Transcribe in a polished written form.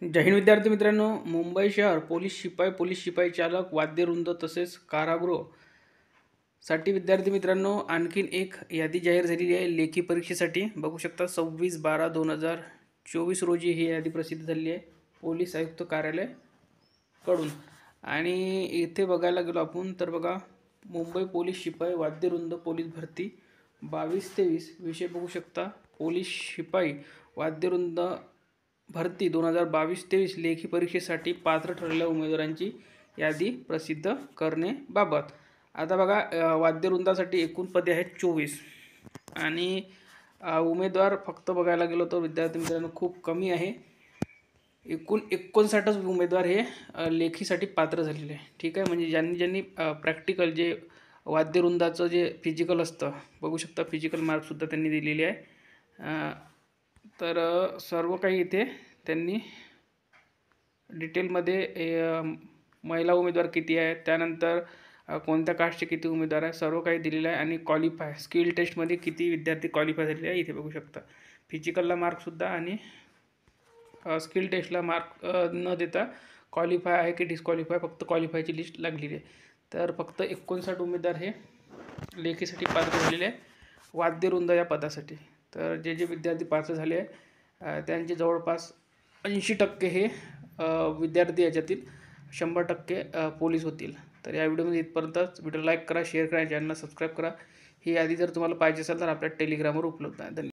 जय हिंद विद्यार्थी मित्रांनो, मुंबई शहर पोलीस शिपाई चालक वाद्यवृंद तसेच कारागृह साठी विद्यार्थी मित्रांनो आणखीन एक यादी जाहीर झालेली आहे लेखी परीक्षेसाठी। बघू शकता 26/12/2024 रोजी ही यादी प्रसिद्ध झाली आहे पोलीस आयुक्त कार्यालय कडून। आणि इथे बघायला गेलो आपण तर बघा, मुंबई पोलीस शिपाई वाद्यवृंद पोलीस भरती 22-23 विषय बघू शकता। पोलीस शिपाई वाद्यवृंद भरती 2022-23 लेखी परीक्षेसाठी पात्र ठरलेल्या उमेदवारांची यादी प्रसिद्ध करण्याबाबत। आता बघा, वाद्यवृंदासाठी एकूण पदे आहेत 24 आणि उमेदवार फक्त बघायला गेलो तर विद्यार्थी मित्रांनो खूप कमी आहे। एकूण 59 उमेदवार हे लेखीसाठी पात्र झालेले आहे। ठीक आहे, म्हणजे ज्यांनी प्रॅक्टिकल जे वाद्यवृंदाचं जे फिजिकल असतं बघू शकता, फिजिकल मार्कसुद्धा त्यांनी दिलेले आहे। तर सर्व काही इथे त्यांनी डिटेलमध्ये महिला उमेदवार किती आहेत, त्यानंतर कोणत्या कास्टचे किती उमेदवार आहे, सर्व काही दिलेलं आहे। आणि क्वालिफाय स्किल टेस्टमध्ये किती विद्यार्थी क्वालिफाय झालेले आहे इथे बघू शकता। फिजिकलला मार्कसुद्धा आणि स्किल टेस्टला मार्क न देता क्वालिफाय आहे की डिस्क्वालिफाय, फक्त क्वालिफायची लिस्ट लागलेली आहे। तर फक्त 59 उमेदवार हे लेखीसाठी पात्र झालेले आहे वाद्यवृंद या पदासाठी। तर जे विद्यार्थी पात्र झाले आहे त्यांचे जवळपास 80% हे विद्यार्थी याच्यातील 100% पोलीस होतील। तर या व्हिडिओमध्ये इथपर्यंतच। व्हिडिओ लाईक करा, शेअर करा, चॅनलला सबस्क्राईब करा। ही यादी जर तुम्हाला पाहिजे असेल तर आपल्या टेलिग्रामवर उपलब्ध आहे। धन्यवाद।